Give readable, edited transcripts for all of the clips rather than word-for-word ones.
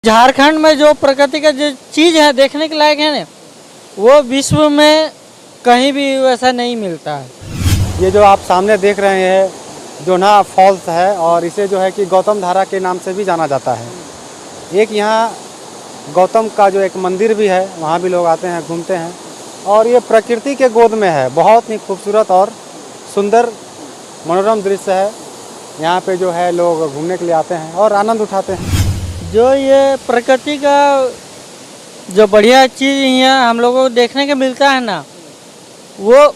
झारखंड में जो प्रकृति का जो चीज़ है देखने के लायक है ना, वो विश्व में कहीं भी वैसा नहीं मिलता है। ये जो आप सामने देख रहे हैं जोन्हा फॉल्स है और इसे जो है कि गौतम धारा के नाम से भी जाना जाता है। एक यहाँ गौतम का जो एक मंदिर भी है, वहाँ भी लोग आते हैं, घूमते हैं और ये प्रकृति के गोद में है। बहुत ही खूबसूरत और सुंदर मनोरम दृश्य है। यहाँ पे जो है लोग घूमने के लिए आते हैं और आनंद उठाते हैं। जो ये प्रकृति का जो बढ़िया चीज़ यहाँ हम लोगों को देखने को मिलता है ना, वो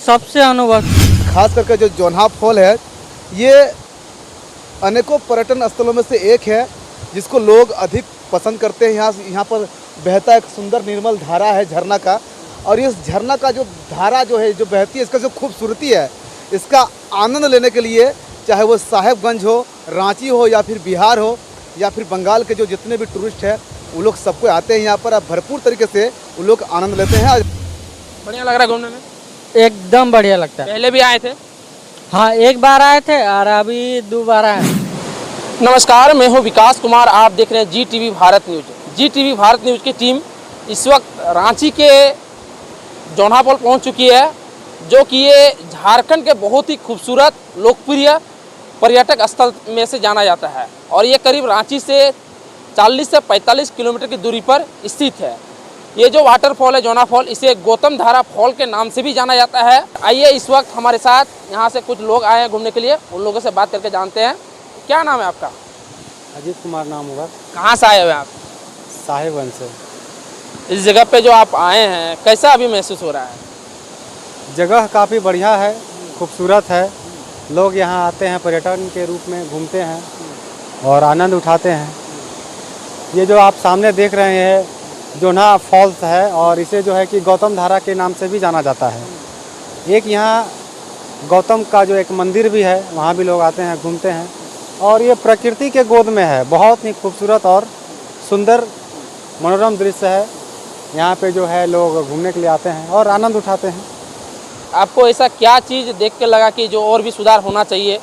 सबसे अनुभव। खास करके जो जोन्हा फॉल है, ये अनेकों पर्यटन स्थलों में से एक है जिसको लोग अधिक पसंद करते हैं। यहाँ पर बहता एक सुंदर निर्मल धारा है झरना का, और इस झरना का जो धारा जो है जो बहती है, इसका जो खूबसूरती है, इसका आनंद लेने के लिए चाहे वो साहेबगंज हो, रांची हो या फिर बिहार हो या फिर बंगाल के जो जितने भी टूरिस्ट हैं, वो लोग सबको आते हैं यहाँ पर। अब भरपूर तरीके से वो लोग आनंद लेते हैं। बढ़िया लग रहा है घूमने में। एकदम बढ़िया लगता है। पहले भी आए थे? हाँ, एक बार आए थे और अभी 2 बार आए। नमस्कार, मैं हूँ विकास कुमार। आप देख रहे हैं GTV Bharat news. GTV Bharat news की टीम इस वक्त रांची के जोन्हा फॉल पहुँच चुकी है, जो कि ये झारखंड के बहुत ही खूबसूरत लोकप्रिय पर्यटक स्थल में से जाना जाता है, और ये करीब रांची से 40 से 45 किलोमीटर की दूरी पर स्थित है। ये जो वाटरफॉल है जोन्हा फॉल, इसे गौतम धारा फॉल के नाम से भी जाना जाता है। आइए, इस वक्त हमारे साथ यहाँ से कुछ लोग आए हैं घूमने के लिए, उन लोगों से बात करके जानते हैं। क्या नाम है आपका? अजीत कुमार नाम होगा। कहाँ से आए हुए आप? साहेबगंज से। इस जगह पे जो आप आए हैं, कैसा अभी महसूस हो रहा है? जगह काफ़ी बढ़िया है, खूबसूरत है। लोग यहाँ आते हैं, पर्यटन के रूप में घूमते हैं और आनंद उठाते हैं। ये जो आप सामने देख रहे हैं जोन्हा फॉल्स है और इसे जो है कि गौतम धारा के नाम से भी जाना जाता है। एक यहाँ गौतम का जो एक मंदिर भी है, वहाँ भी लोग आते हैं, घूमते हैं और ये प्रकृति के गोद में है। बहुत ही खूबसूरत और सुंदर मनोरम दृश्य है। यहाँ पे जो है लोग घूमने के लिए आते हैं और आनंद उठाते हैं। आपको ऐसा क्या चीज़ देख के लगा कि जो और भी सुधार होना चाहिए,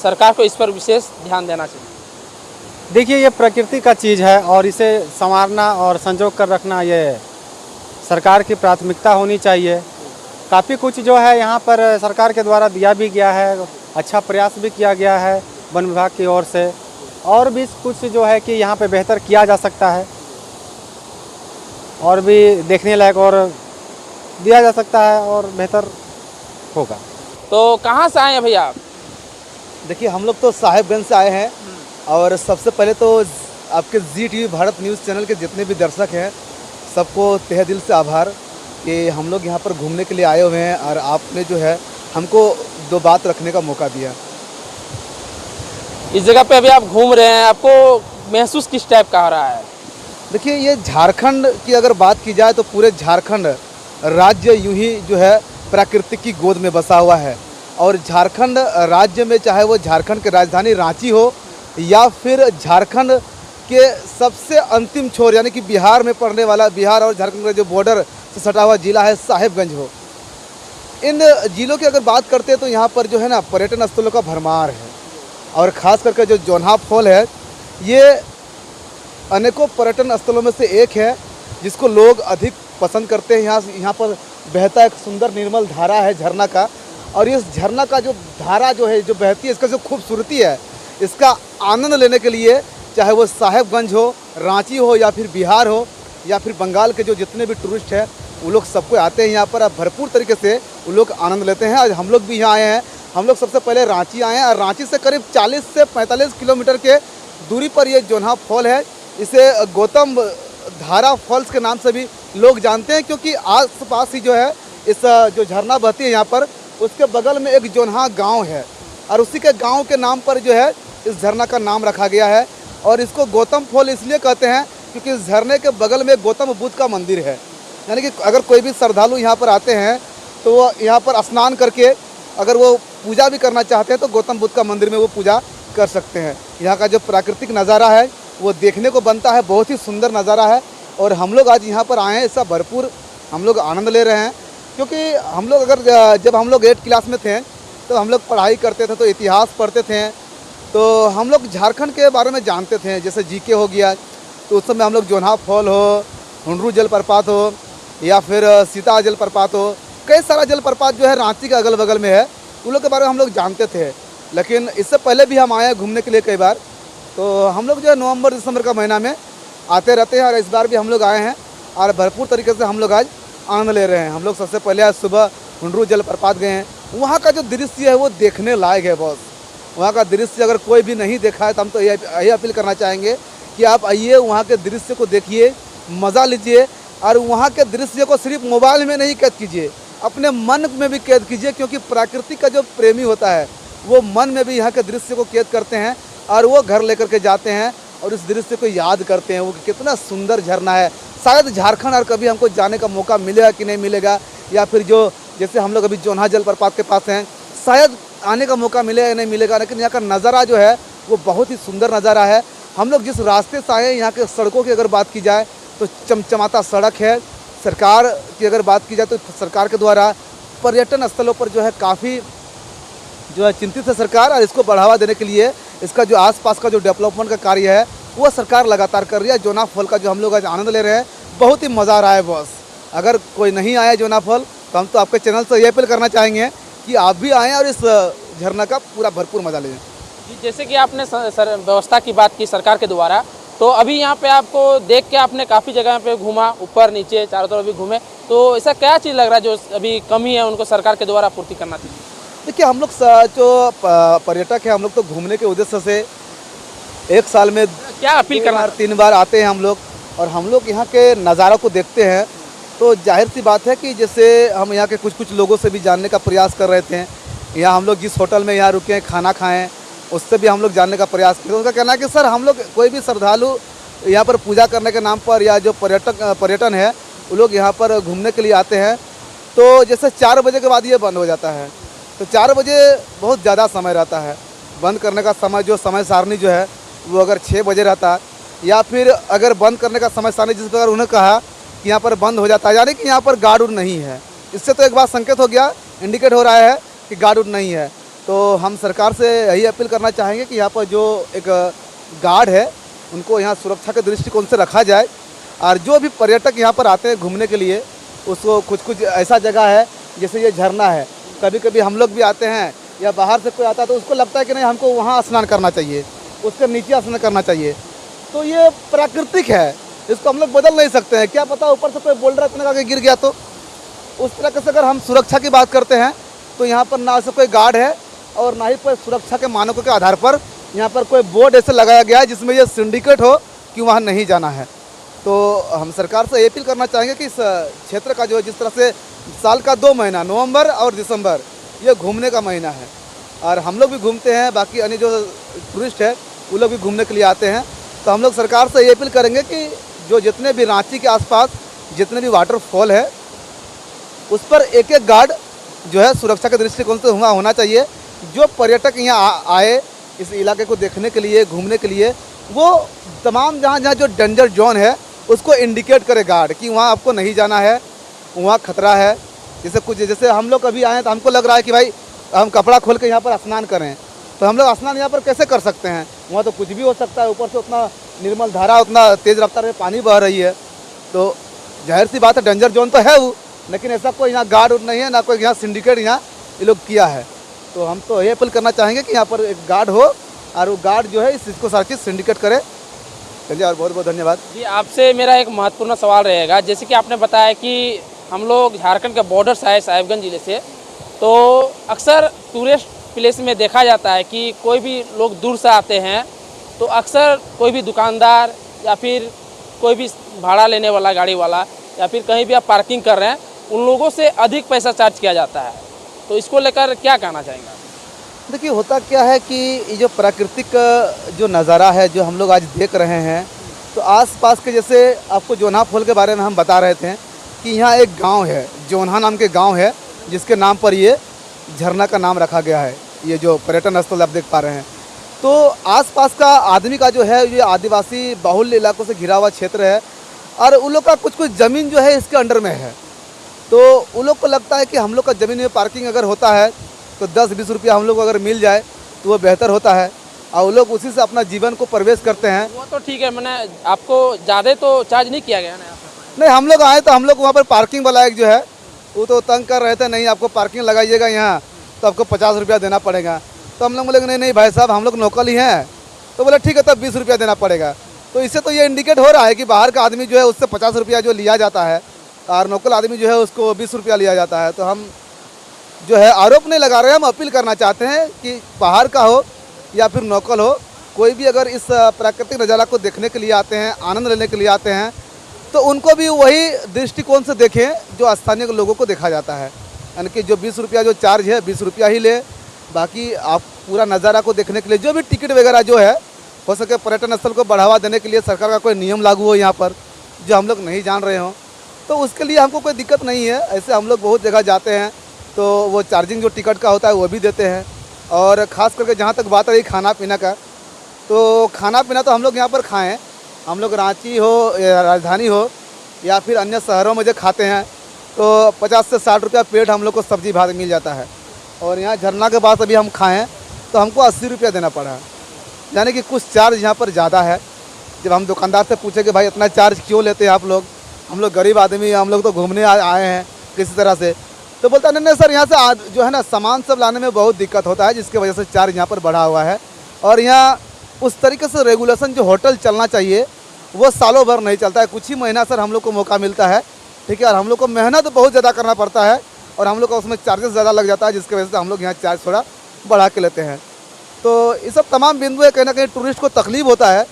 सरकार को इस पर विशेष ध्यान देना चाहिए? देखिए, ये प्रकृति का चीज़ है और इसे संवारना और संजो कर रखना ये सरकार की प्राथमिकता होनी चाहिए। काफ़ी कुछ जो है यहाँ पर सरकार के द्वारा दिया भी गया है, अच्छा प्रयास भी किया गया है वन विभाग की ओर से, और भी कुछ जो है कि यहाँ पे बेहतर किया जा सकता है और भी देखने लायक और दिया जा सकता है और बेहतर होगा। तो कहाँ से आए हैं भैया आप? देखिए, हम लोग तो साहेबगंज से आए हैं, और सबसे पहले तो आपके GTV भारत न्यूज़ चैनल के जितने भी दर्शक हैं, सबको तहे दिल से आभार कि हम लोग यहाँ पर घूमने के लिए आए हुए हैं और आपने जो है हमको 2 बात रखने का मौका दिया। इस जगह पे अभी आप घूम रहे हैं, आपको महसूस किस टाइप का हो रहा है? देखिए, ये झारखंड की अगर बात की जाए तो पूरे झारखंड राज्य यूं ही जो है प्रकृति की गोद में बसा हुआ है। और झारखंड राज्य में, चाहे वो झारखंड की राजधानी रांची हो या फिर झारखंड के सबसे अंतिम छोर यानी कि बिहार में पड़ने वाला, बिहार और झारखंड का जो बॉर्डर से सटा हुआ जिला है साहेबगंज हो, इन जिलों की अगर बात करते हैं तो यहाँ पर जो है ना पर्यटन स्थलों का भरमार है। और ख़ास करके जो जोन्हा फॉल है, ये अनेकों पर्यटन स्थलों में से एक है जिसको लोग अधिक पसंद करते हैं। यहाँ पर बहता एक सुंदर निर्मल धारा है झरना का, और इस झरना का जो धारा जो है जो बहती है, इसका जो खूबसूरती है, इसका आनंद लेने के लिए चाहे वो साहेबगंज हो, रांची हो या फिर बिहार हो या फिर बंगाल के जो जितने भी टूरिस्ट हैं, वो लोग सबको आते हैं यहाँ पर। अब भरपूर तरीके से वो लोग आनंद लेते हैं। आज हम लोग भी यहाँ आए हैं। हम लोग सबसे पहले रांची आए हैं, और रांची से करीब 40 से 45 किलोमीटर के दूरी पर ये जोन्हा फॉल है। इसे गौतम धारा फॉल्स के नाम से भी लोग जानते हैं, क्योंकि आस पास ही जो है इस जो झरना बहती है यहाँ पर, उसके बगल में एक जोन्हा गांव है, और उसी के गांव के नाम पर जो है इस झरना का नाम रखा गया है। और इसको गौतम फॉल इसलिए कहते हैं क्योंकि इस झरने के बगल में गौतम बुद्ध का मंदिर है। यानी कि अगर कोई भी श्रद्धालु यहाँ पर आते हैं तो वो यहाँ पर स्नान करके अगर वो पूजा भी करना चाहते हैं तो गौतम बुद्ध का मंदिर में वो पूजा कर सकते हैं। यहाँ का जो प्राकृतिक नज़ारा है वो देखने को बनता है, बहुत ही सुंदर नज़ारा है। और हम लोग आज यहाँ पर आए हैं, इसका भरपूर हम लोग आनंद ले रहे हैं, क्योंकि हम लोग जब हम लोग 8th क्लास में थे तो हम लोग पढ़ाई करते थे तो इतिहास पढ़ते थे, तो हम लोग झारखंड के बारे में जानते थे, जैसे जीके हो गया, तो उस समय हम लोग जोन्हा फॉल हो, हुंडरू जलप्रपात हो या फिर सीता जलप्रपात हो, कई सारा जलप्रपात जो है रांची के अगल बगल में है, उन लोग के बारे में हम लोग जानते थे। लेकिन इससे पहले भी हम आए हैं घूमने के लिए कई बार, तो हम लोग जो है नवंबर दिसंबर का महीना में आते रहते हैं और इस बार भी हम लोग आए हैं और भरपूर तरीके से हम लोग आज आनंद ले रहे हैं। हम लोग सबसे पहले आज सुबह हुंडरू जलप्रपात गए हैं। वहाँ का जो दृश्य है वो देखने लायक है बॉस। वहाँ का दृश्य अगर कोई भी नहीं देखा है तो हम तो यही अपील करना चाहेंगे कि आप आइए, वहाँ के दृश्य को देखिए, मज़ा लीजिए और वहाँ के दृश्य को सिर्फ मोबाइल में नहीं कैद कीजिए, अपने मन में भी कैद कीजिए, क्योंकि प्रकृति का जो प्रेमी होता है वो मन में भी यहाँ के दृश्य को कैद करते हैं और वो घर लेकर के जाते हैं और इस दृश्य को याद करते हैं। वो कितना सुंदर झरना है। शायद झारखंड और कभी हमको जाने का मौका मिलेगा कि नहीं मिलेगा, या फिर जो जैसे हम लोग अभी जोन्हा जलप्रपात के पास हैं, शायद आने का मौका मिलेगा या नहीं मिलेगा, लेकिन यहाँ का नज़ारा जो है वो बहुत ही सुंदर नज़ारा है। हम लोग जिस रास्ते से आए, यहाँ के सड़कों की अगर बात की जाए तो चमचमाता सड़क है। सरकार की अगर बात की जाए तो सरकार के द्वारा पर्यटन स्थलों पर जो है काफ़ी जो है चिंतित है सरकार, और इसको बढ़ावा देने के लिए इसका जो आसपास का जो डेवलपमेंट का कार्य है वो सरकार लगातार कर रही है। जोन्हा फॉल का जो हम लोग आज आनंद ले रहे हैं, बहुत ही मज़ा आ रहा है बॉस। अगर कोई नहीं आया जोन्हा फॉल तो हम तो आपके चैनल से ये अपील करना चाहेंगे कि आप भी आएँ और इस झरना का पूरा भरपूर मज़ा लें। जी, जैसे कि आपने सर व्यवस्था की बात की सरकार के द्वारा, तो अभी यहाँ पे आपको देख के आपने काफ़ी जगह पे घूमा, ऊपर नीचे चारों तरफ भी घूमे, तो ऐसा क्या चीज़ लग रहा है जो अभी कमी है उनको सरकार के द्वारा पूर्ति करना चाहिए? देखिए, हम लोग जो पर्यटक है, हम लोग तो घूमने के उद्देश्य से एक साल में क्या अपील करना 3 बार आते हैं हम लोग, और हम लोग यहाँ के नज़ारों को देखते हैं। तो जाहिर सी बात है कि जैसे हम यहाँ के कुछ लोगों से भी जानने का प्रयास कर रहे थे, यहाँ हम लोग जिस होटल में यहाँ रुके हैं खाना खाएं, उससे भी हम लोग जानने का प्रयास किया। उनका कहना है कि सर, हम लोग कोई भी श्रद्धालु यहाँ पर पूजा करने के नाम पर या जो पर्यटन है वो लोग यहाँ पर घूमने के लिए आते हैं, तो जैसे 4 बजे के बाद ये बंद हो जाता है। तो 4 बजे बहुत ज़्यादा समय रहता है। बंद करने का समय जो समय सारणी जो है वो अगर 6 बजे रहता है, या फिर अगर बंद करने का समय सारणी जिस प्रकार उन्होंने कहा कि यहाँ पर बंद हो जाता है, यानी कि यहाँ पर गार्ड उड़ नहीं है। इससे तो एक बात संकेत हो गया, इंडिकेट हो रहा है कि गार्ड उड़ नहीं है। तो हम सरकार से यही अपील करना चाहेंगे कि यहाँ पर जो एक गार्ड है उनको यहाँ सुरक्षा के दृष्टिकोण से रखा जाए, और जो भी पर्यटक यहाँ पर आते हैं घूमने के लिए उसको कुछ ऐसा जगह है, जैसे ये झरना है, कभी कभी हम लोग भी आते हैं या बाहर से कोई आता है तो उसको लगता है कि नहीं हमको वहाँ स्नान करना चाहिए, उसके नीचे स्नान करना चाहिए। तो ये प्राकृतिक है, इसको हम लोग बदल नहीं सकते हैं। क्या पता ऊपर से कोई बोल्डर इतने आगे गिर गया तो। उस तरह से अगर हम सुरक्षा की बात करते हैं तो यहाँ पर ना से कोई गार्ड है और ना ही कोई सुरक्षा के मानकों के आधार पर यहाँ पर कोई बोर्ड ऐसे लगाया गया है जिसमें ये सिंडिकेट हो कि वहाँ नहीं जाना है। तो हम सरकार से अपील करना चाहेंगे कि इस क्षेत्र का जो है, जिस तरह से साल का 2 महीना नवंबर और दिसंबर ये घूमने का महीना है, और हम लोग भी घूमते हैं, बाकी अन्य जो टूरिस्ट है वो लोग भी घूमने के लिए आते हैं। तो हम लोग सरकार से ये अपील करेंगे कि जो जितने भी रांची के आसपास जितने भी वाटरफॉल है उस पर एक गार्ड जो है सुरक्षा के दृष्टिकोण से होना चाहिए। जो पर्यटक यहाँ आए इस इलाके को देखने के लिए, घूमने के लिए, वो तमाम जहाँ जो डेंजर जोन है उसको इंडिकेट करे गार्ड कि वहाँ आपको नहीं जाना है, वहाँ खतरा है। जैसे हम लोग कभी आए तो हमको लग रहा है कि भाई हम कपड़ा खोल के यहाँ पर स्नान करें, तो हम लोग स्नान यहाँ पर कैसे कर सकते हैं? वहाँ तो कुछ भी हो सकता है, ऊपर से उतना निर्मल धारा, उतना तेज़ रफ्तार में पानी बह रही है, तो जाहिर सी बात है डेंजर जोन तो है वो, लेकिन ऐसा कोई यहाँ गार्ड नहीं है, ना कोई यहाँ सिंडिकेट यहाँ ये लोग किया है। तो हम तो ये अपील करना चाहेंगे कि यहाँ पर एक गार्ड हो और वो गार्ड जो है इस चीज़ को सारी चीज़ सिंडिकेट करे। चलिए, और बहुत बहुत धन्यवाद जी। आपसे मेरा एक महत्वपूर्ण सवाल रहेगा, जैसे कि आपने बताया कि हम लोग झारखंड के बॉर्डर से आए, साहिबगंज जिले से, तो अक्सर टूरिस्ट प्लेस में देखा जाता है कि कोई भी लोग दूर से आते हैं तो अक्सर कोई भी दुकानदार या फिर कोई भी भाड़ा लेने वाला गाड़ी वाला या फिर कहीं भी आप पार्किंग कर रहे हैं, उन लोगों से अधिक पैसा चार्ज किया जाता है। तो इसको लेकर क्या कहना चाहेंगे? देखिए, होता क्या है कि ये जो प्राकृतिक जो नज़ारा है जो हम लोग आज देख रहे हैं, तो आसपास के, जैसे आपको जोन्हा फॉल के बारे में हम बता रहे थे कि यहाँ एक गांव है, जोन्हा नाम के गांव है, जिसके नाम पर ये झरना का नाम रखा गया है। ये जो पर्यटन स्थल आप देख पा रहे हैं, तो आसपास का आदमी का जो है ये आदिवासी बाहुल्य इलाकों से घिरा हुआ क्षेत्र है, और उन लोग का कुछ ज़मीन जो है इसके अंडर में है। तो उन लोग को लगता है कि हम लोग का ज़मीन में पार्किंग अगर होता है तो 10-20 रुपया हम लोग को अगर मिल जाए तो वो बेहतर होता है। और वो लोग उसी से अपना जीवन को प्रवेश करते हैं। वो तो ठीक है, मैंने आपको ज़्यादा तो चार्ज नहीं किया गया ना यहाँ पे? नहीं, हम लोग आए तो हम लोग वहाँ पर पार्किंग वाला एक जो है वो तो तंग कर रहे थे, नहीं आपको पार्किंग लगाइएगा यहाँ तो आपको 50 रुपया देना पड़ेगा। तो हम लोग बोले नहीं नहीं भाई साहब, हम लोग लोकल ही हैं। तो बोले ठीक है, तब 20 रुपया देना पड़ेगा। तो इससे तो ये इंडिकेट हो रहा है कि बाहर का आदमी जो है उससे 50 रुपया जो लिया जाता है और लोकल आदमी जो है उसको 20 रुपया लिया जाता है। तो हम जो है आरोप नहीं लगा रहे हैं, हम अपील करना चाहते हैं कि बाहर का हो या फिर लोकल हो, कोई भी अगर इस प्राकृतिक नज़ारा को देखने के लिए आते हैं, आनंद लेने के लिए आते हैं, तो उनको भी वही दृष्टिकोण से देखें जो स्थानीय लोगों को देखा जाता है। यानी कि जो 20 रुपया जो चार्ज है 20 रुपया ही ले, बाकी आप पूरा नज़ारा को देखने के लिए जो भी टिकट वगैरह जो है, हो सके पर्यटन स्थल को बढ़ावा देने के लिए सरकार का कोई नियम लागू हो यहाँ पर जो हम लोग नहीं जान रहे हों, तो उसके लिए हमको कोई दिक्कत नहीं है। ऐसे हम लोग बहुत जगह जाते हैं तो वो चार्जिंग जो टिकट का होता है वो भी देते हैं। और ख़ास करके जहाँ तक बात रही खाना पीना का, तो खाना पीना तो हम लोग यहाँ पर खाएँ, हम लोग रांची हो या राजधानी हो या फिर अन्य शहरों में जो खाते हैं तो 50 से 60 रुपया प्लेट हम लोग को सब्जी भात मिल जाता है। और यहाँ झरना के पास अभी हम खाएँ तो हमको 80 रुपया देना पड़ा, यानी कि कुछ चार्ज यहाँ पर ज़्यादा है। जब हम दुकानदार से पूछे कि भाई इतना चार्ज क्यों लेते हैं आप लोग, हम लोग गरीब आदमी, हम लोग तो घूमने आए हैं किसी तरह से, तो बोलता नहीं सर, यहाँ से जो है ना सामान सब लाने में बहुत दिक्कत होता है, जिसकी वजह से चार्ज यहाँ पर बढ़ा हुआ है। और यहाँ उस तरीके से रेगुलेशन जो होटल चलना चाहिए वो सालों भर नहीं चलता है, कुछ ही महीना सर हम लोग को मौका मिलता है, ठीक है। और हम लोग को मेहनत बहुत ज़्यादा करना पड़ता है और हम लोग का उसमें चार्जेस ज़्यादा लग जाता है, जिसकी वजह से हम लोग यहाँ चार्ज थोड़ा बढ़ा के लेते हैं। तो ये सब तमाम बिंदु है, कहीं ना कहीं टूरिस्ट को तकलीफ होता है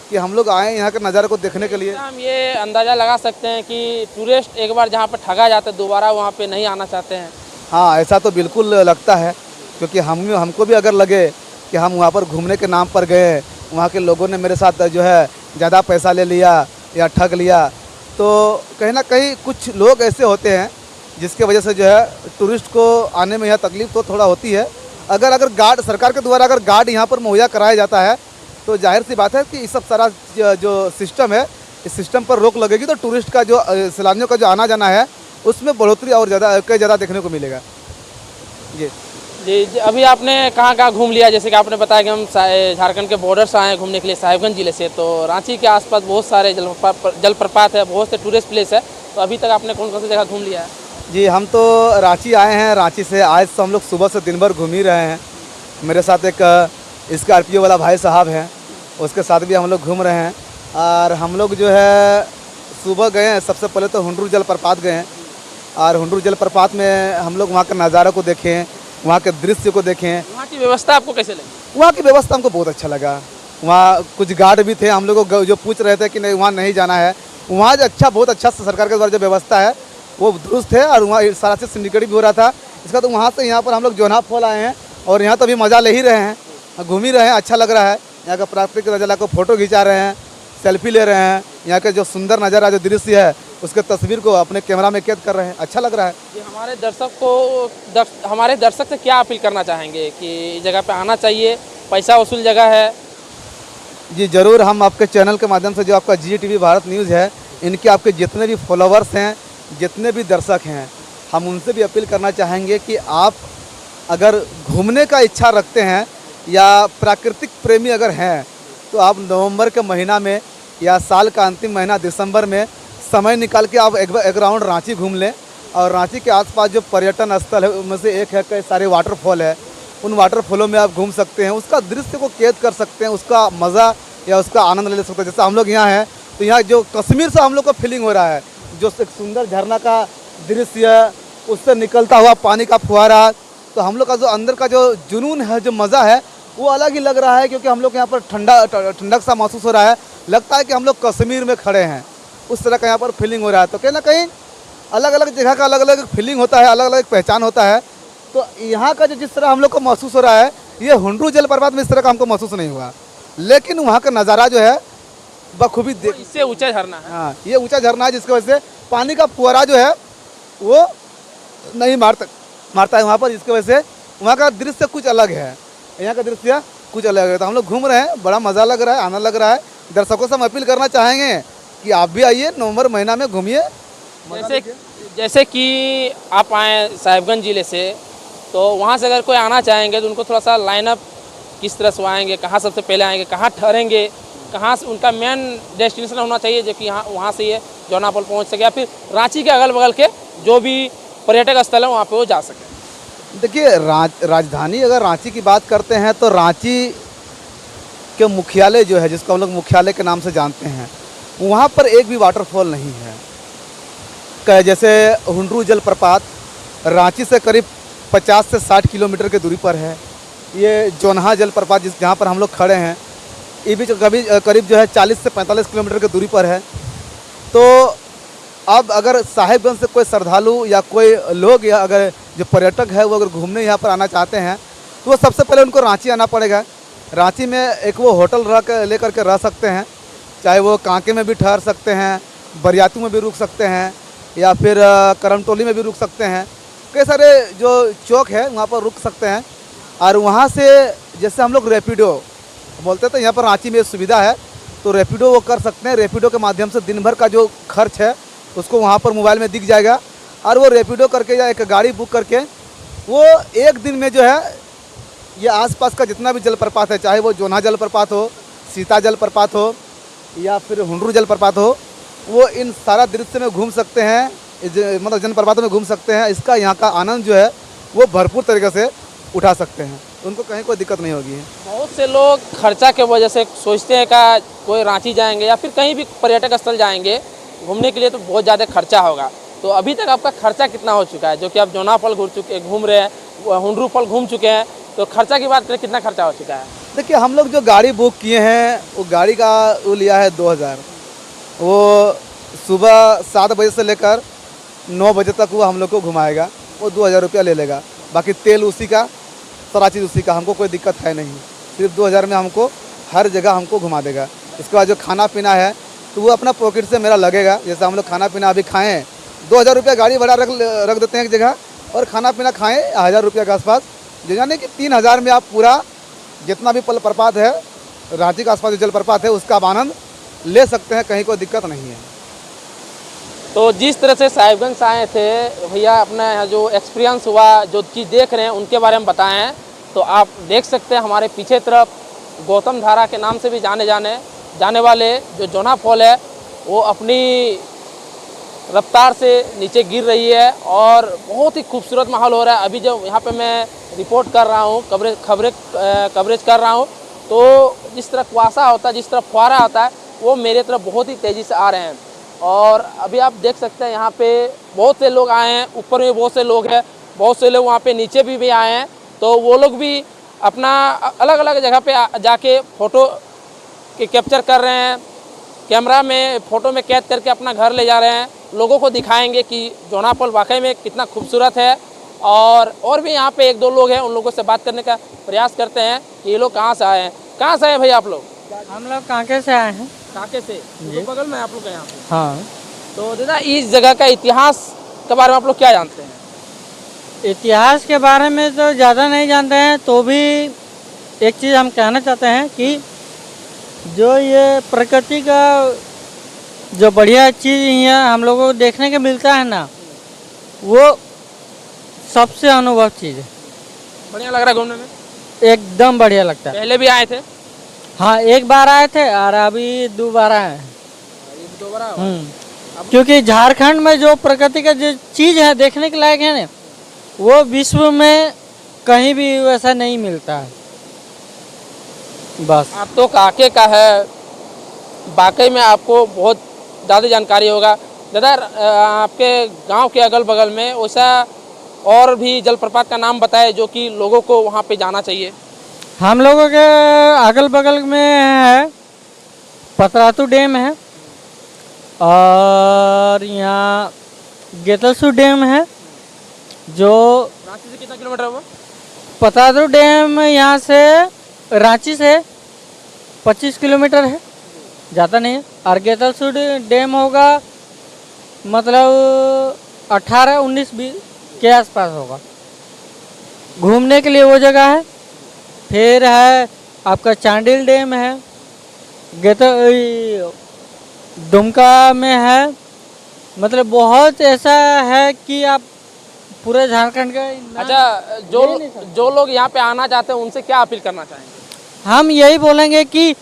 कि हम लोग आए यहाँ के नज़ारे को देखने के लिए। हम ये अंदाज़ा लगा सकते हैं कि टूरिस्ट एक बार जहाँ पर ठगा जाता है दोबारा वहाँ पे नहीं आना चाहते हैं। हाँ, ऐसा तो बिल्कुल लगता है, क्योंकि हमको भी अगर लगे कि हम वहाँ पर घूमने के नाम पर गए, वहाँ के लोगों ने मेरे साथ जो है ज़्यादा पैसा ले लिया या ठग लिया, तो कहीं ना कहीं कुछ लोग ऐसे होते हैं जिसके वजह से जो है टूरिस्ट को आने में यह तकलीफ तो थोड़ा होती है। अगर गार्ड सरकार के द्वारा अगर गार्ड यहाँ पर मुहैया कराया जाता है तो जाहिर सी बात है कि इस सब सारा जो सिस्टम है, इस सिस्टम पर रोक लगेगी तो टूरिस्ट का जो सैलानियों का जो आना जाना है उसमें बढ़ोतरी और ज़्यादा देखने को मिलेगा। जी जी, अभी आपने कहाँ कहाँ घूम लिया? जैसे कि आपने बताया कि हम झारखंड के बॉर्डर से आए हैं घूमने के लिए साहिबगंज ज़िले से, तो रांची के आसपास बहुत सारे जलप्रपात है, बहुत से टूरिस्ट प्लेस है, तो अभी तक आपने कौन कौन सी जगह घूम लिया है? जी, हम तो रांची आए हैं, रांची से आज तो हम लोग सुबह से दिन भर घूम ही रहे हैं। मेरे साथ एक स्कॉर्पियो वाला भाई साहब हैं, उसके साथ भी हम लोग घूम रहे हैं। और हम लोग जो है सुबह गए हैं, सबसे पहले तो हुंडरू जलप्रपात गए हैं और हुंडरू जलप्रपात में हम लोग वहाँ के नज़ारा को देखें, वहाँ के दृश्य को देखें। वहाँ की व्यवस्था आपको कैसे लगी? वहाँ की व्यवस्था हमको बहुत अच्छा लगा। वहाँ कुछ गार्ड भी थे, हम लोग को जो पूछ रहे थे कि नहीं वहाँ नहीं जाना है, वहाँ जो बहुत अच्छा सरकार के द्वारा जो व्यवस्था है वो दुरुस्त है और वहाँ सारा से सिंडिकेट भी हो रहा था इसका। तो वहाँ से यहाँ पर हम लोग जोना फॉल आए हैं और यहाँ तो अभी मज़ा ले ही रहे हैं, घूम ही रहे हैं, अच्छा लग रहा है। यहाँ का प्राकृतिक नज़ारा को फ़ोटो खिंचा रहे हैं, सेल्फी ले रहे हैं, यहाँ के जो सुंदर नज़ारा जो दृश्य है उसके तस्वीर को अपने कैमरा में कैद कर रहे हैं, अच्छा लग रहा है। ये हमारे दर्शक से क्या अपील करना चाहेंगे कि इस जगह पे आना चाहिए, पैसा वसूल जगह है? जी ज़रूर, हम आपके चैनल के माध्यम से जो आपका GTV भारत न्यूज़ है, इनके आपके जितने भी फॉलोवर्स हैं, जितने भी दर्शक हैं, हम उनसे भी अपील करना चाहेंगे कि आप अगर घूमने का इच्छा रखते हैं या प्राकृतिक प्रेमी अगर हैं तो आप नवंबर के महीना में या साल का अंतिम महीना दिसंबर में समय निकाल के आप एक राउंड रांची घूम लें। और रांची के आसपास जो पर्यटन स्थल है उनमें से एक है, कई सारे वाटरफॉल है, उन वाटरफॉलों में आप घूम सकते हैं, उसका दृश्य को कैद कर सकते हैं, उसका मज़ा या उसका आनंद ले सकते हैं। जैसे हम लोग यहाँ हैं तो यहाँ जो कश्मीर से हम लोग को फीलिंग हो रहा है, जो एक सुंदर झरना का दृश्य, उससे निकलता हुआ पानी का फुहारा, तो हम लोग का जो अंदर का जो जुनून है, जो मज़ा है वो अलग ही लग रहा है। क्योंकि हम लोग यहाँ पर ठंडक सा महसूस हो रहा है, लगता है कि हम लोग कश्मीर में खड़े हैं, उस तरह का यहाँ पर फीलिंग हो रहा है। तो कहीं ना कहीं अलग अलग जगह का अलग अलग फीलिंग होता है, अलग अलग पहचान होता है। तो यहाँ का जो जिस तरह हम लोग को महसूस हो रहा है, ये हुंडरू जलप्रपात में इस तरह का हमको महसूस नहीं हुआ, लेकिन वहाँ का नज़ारा जो है बखूबी देख, इससे ऊंचा झरना है। हाँ, ये ऊंचा झरना है जिसकी वजह से पानी का फुहारा जो है वो नहीं मारता है वहाँ पर, जिसकी वजह से वहाँ का दृश्य कुछ अलग है, यहाँ का दृश्य कुछ अलग है। तो हम लोग घूम रहे हैं, बड़ा मज़ा लग रहा है, आनंद लग रहा है। दर्शकों से हम अपील करना चाहेंगे कि आप भी आइए, नवंबर महीना में घूमिए। जैसे कि आप आए साहिबगंज ज़िले से, तो वहाँ से अगर कोई आना चाहेंगे तो उनको थोड़ा सा लाइनअप किस तरह से वो आएंगे, कहाँ सबसे पहले आएंगे, कहाँ ठहरेंगे, कहाँ से उनका मेन डेस्टिनेशन होना चाहिए जो कि यहाँ वहाँ से ये जौनापल पहुँच सके, या फिर रांची के अगल बगल के जो भी पर्यटक स्थल है वहाँ पे वो जा सके। देखिए राजधानी अगर रांची की बात करते हैं तो रांची के मुख्यालय जो है, जिसको हम लोग मुख्यालय के नाम से जानते हैं, वहाँ पर एक भी वाटरफॉल नहीं है। जैसे हुंडरू जलप्रपात रांची से करीब 50 से 60 किलोमीटर की दूरी पर है। ये जोन्हा जलप्रपात जहाँ पर हम लोग खड़े हैं, ये भी करीब जो है 40 से 45 किलोमीटर की दूरी पर है। तो अब अगर साहिबगंज से कोई श्रद्धालु या कोई लोग या अगर जो पर्यटक है वो अगर घूमने यहाँ पर आना चाहते हैं तो वो सबसे पहले उनको रांची आना पड़ेगा। रांची में एक वो होटल लेकर के रह सकते हैं, चाहे वो कांके में भी ठहर सकते हैं, बरियातू में भी रुक सकते हैं, या फिर करमटोली में भी रुक सकते हैं। कई सारे जो चौक है वहाँ पर रुक सकते हैं। और वहाँ से जैसे हम लोग रैपिडो बोलते हैं तो यहाँ पर रांची में सुविधा है, तो रैपिडो वो कर सकते हैं। रैपिडो के माध्यम से दिन भर का जो खर्च है उसको वहाँ पर मोबाइल में दिख जाएगा, और वो रैपिडो करके या एक गाड़ी बुक करके वो एक दिन में जो है ये आसपास का जितना भी जलप्रपात है, चाहे वो जोन्हा जलप्रपात हो, सीता जलप्रपात हो या फिर हुंडरू जलप्रपात हो, वो इन सारा दृश्य में घूम सकते हैं, मतलब जलप्रपातों में घूम सकते हैं। इसका यहाँ का आनंद जो है वो भरपूर तरीके से उठा सकते हैं, उनको कहीं कोई दिक्कत नहीं होगी। बहुत से लोग खर्चा के वजह से सोचते हैं का कोई रांची जाएंगे या फिर कहीं भी पर्यटक स्थल जाएंगे घूमने के लिए तो बहुत ज़्यादा खर्चा होगा। तो अभी तक आपका खर्चा कितना हो चुका है, जो कि आप जौनाफल घूम रहे हैं, हुंडरू फल घूम चुके हैं, तो खर्चा की बात करें कितना खर्चा हो चुका है? देखिए हम लोग जो गाड़ी बुक किए हैं वो गाड़ी का वो लिया है 2000। वो सुबह 7 बजे से लेकर 9 बजे तक वो हम लोग को घुमाएगा, वो 2000 रुपया ले लेगा। बाकी तेल उसी का, सारा चीज़ उसी का, हमको कोई दिक्कत है नहीं। सिर्फ 2000 में हमको हर जगह हमको घुमा देगा। इसके बाद जो खाना पीना है तो वो अपना पॉकेट से मेरा लगेगा। जैसे हम लोग खाना पीना अभी खाएँ 2000 रुपया गाड़ी भाड़ा रख देते हैं एक जगह, और खाना पीना खाएँ 1000 रुपया के आसपास, जो यानी कि 3000 में आप पूरा जितना भी प्रपात है रांची के आसपास जो जलप्रपात है उसका आप आनंद ले सकते हैं, कहीं कोई दिक्कत नहीं है। तो जिस तरह से साहिबगंज से आए थे भैया, अपना यहाँ जो एक्सपीरियंस हुआ, जो चीज़ देख रहे हैं उनके बारे में बताएं, तो आप देख सकते हैं हमारे पीछे तरफ गौतम धारा के नाम से भी जाने वाले जो जोना फॉल है वो अपनी रफ्तार से नीचे गिर रही है और बहुत ही खूबसूरत माहौल हो रहा है। अभी जब यहाँ पे मैं रिपोर्ट कर रहा हूँ, कवरेज कर रहा हूँ, तो जिस तरह कुआसा होता है, जिस तरह फुहारा आता है, वो मेरे तरफ बहुत ही तेज़ी से आ रहे हैं। और अभी आप देख सकते हैं यहाँ पे बहुत से लोग आए हैं, ऊपर में बहुत से लोग हैं, बहुत से लोग वहाँ पे नीचे भी आए हैं। तो वो लोग भी अपना अलग अलग जगह पे जाके फ़ोटो के कैप्चर कर रहे हैं, कैमरा में फ़ोटो में कैद करके अपना घर ले जा रहे हैं, लोगों को दिखाएंगे कि जोनाफल वाकई में कितना खूबसूरत है। और भी यहाँ पे एक दो लोग हैं, उन लोगों से बात करने का प्रयास करते हैं कि ये लोग कहाँ से आए हैं। कहाँ से आए भैया आप लोग? हम लोग कांके से आए हैं। कांके से? तो बगल में आप लोग हैं यहाँ पे? हाँ। तो दादा इस जगह का इतिहास के बारे में आप लोग क्या जानते हैं? इतिहास के बारे में तो ज़्यादा नहीं जानते हैं, तो भी एक चीज़ हम कहना चाहते हैं कि जो ये प्रकृति का जो बढ़िया चीज़ यहाँ हम लोगों को देखने को मिलता है ना, वो सबसे अनुभव चीज़ है। बढ़िया लग रहा है घूमने में? एकदम बढ़िया लगता है। पहले भी आए थे? हाँ, एक बार आए थे और अभी 2 बार आए हैं। 2 बार आए? क्योंकि झारखंड में जो प्रकृति का जो चीज़ है देखने के लायक है ना, वो विश्व में कहीं भी वैसा नहीं मिलता है। बस आप तो काके का है, वाकई में आपको बहुत ज़्यादा जानकारी होगा। दादा आपके गांव के अगल बगल में वैसा और भी जलप्रपात का नाम बताए जो कि लोगों को वहां पे जाना चाहिए। हम लोगों के अगल बगल में है पतरातू डैम है, और यहाँ गेतलसू डैम है। जो रांची से कितना किलोमीटर है वो? पतरातू डैम यहाँ से रांची से 25 किलोमीटर है, ज़्यादा नहीं है। और गेतलसू डैम होगा मतलब 18-19-20 के आसपास होगा। घूमने के लिए वो जगह है। फिर है आपका चांडिल डैम है, दुमका में है। मतलब बहुत ऐसा है कि आप पूरे झारखंड का अच्छा, जो लोग यहाँ पे आना चाहते हैं उनसे क्या अपील करना चाहेंगे? हम यही बोलेंगे कि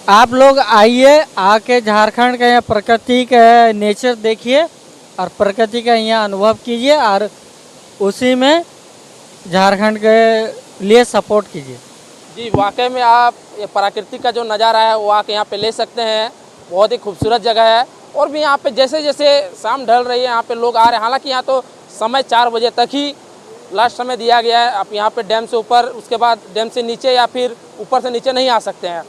आप लोग आइए, आके झारखंड का यहाँ प्रकृति का नेचर देखिए और प्रकृति का यहाँ अनुभव कीजिए और उसी में झारखंड के लिए सपोर्ट कीजिए। जी वाकई में आप ये प्राकृतिक का जो नज़ारा है वो आके यहाँ पे ले सकते हैं। बहुत ही खूबसूरत जगह है और भी यहाँ पे जैसे जैसे शाम ढल रही है यहाँ पे लोग आ रहे हैं। हालांकि यहाँ तो समय 4 बजे तक ही लास्ट समय दिया गया है। आप यहाँ पे डैम से ऊपर, उसके बाद डैम से नीचे या फिर ऊपर से नीचे नहीं आ सकते हैं।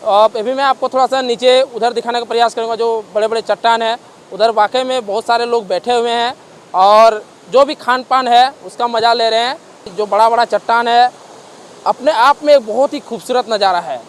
अभी मैं आपको थोड़ा सा नीचे उधर दिखाने का प्रयास करूँगा। जो बड़े बड़े चट्टान है उधर वाकई में बहुत सारे लोग बैठे हुए हैं और जो भी खान पान है उसका मज़ा ले रहे हैं। जो बड़ा बड़ा चट्टान है अपने आप में बहुत ही खूबसूरत नज़ारा है।